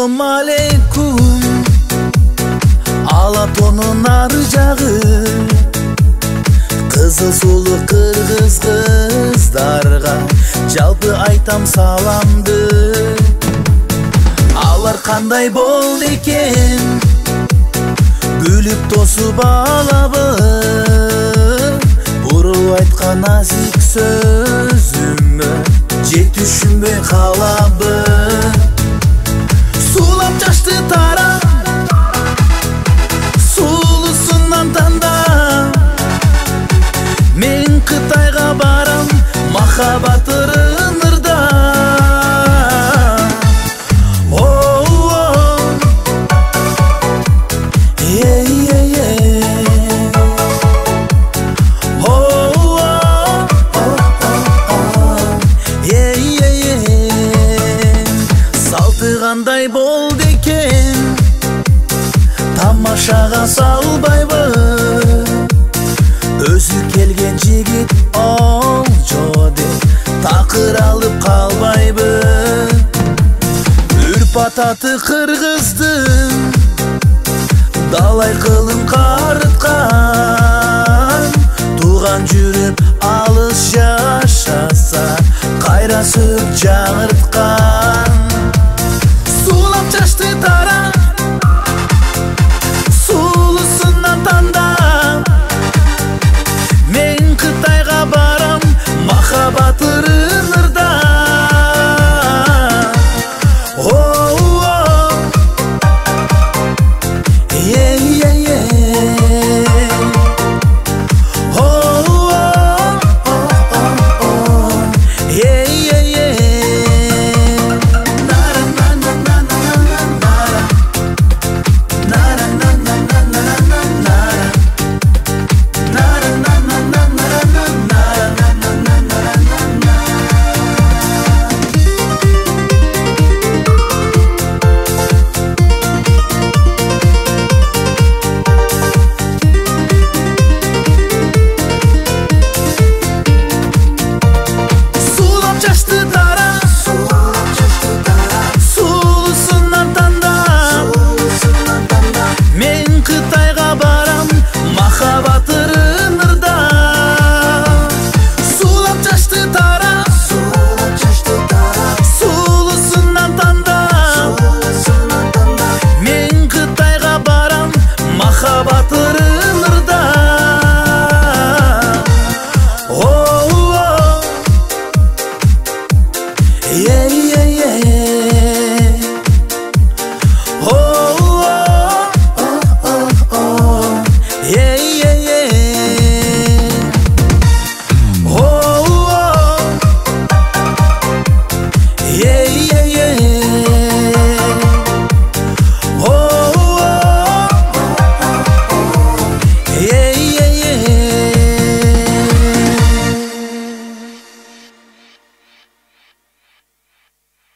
Assalamu alaikum. Алатонун ары жагы кызыл сулуу кыргыз кыздарга жалпы айтам саламды. Алар кандай болду экен, күлүп тосуп алабы, буруп айткан назик сөзүмө жетишинбей калабы. Суулап жашты тара сулусунан танда, мен Кытайга барам махабат ырында. Салты кандай болду экен, тамашага салбайбы, өзү келген жигит олжо деп такыр алып калбайбы. Үрп ататы кыргыздын далай кылын карыткан, тууган жүрүп алыс жашаса кайра сөп жаңырткан.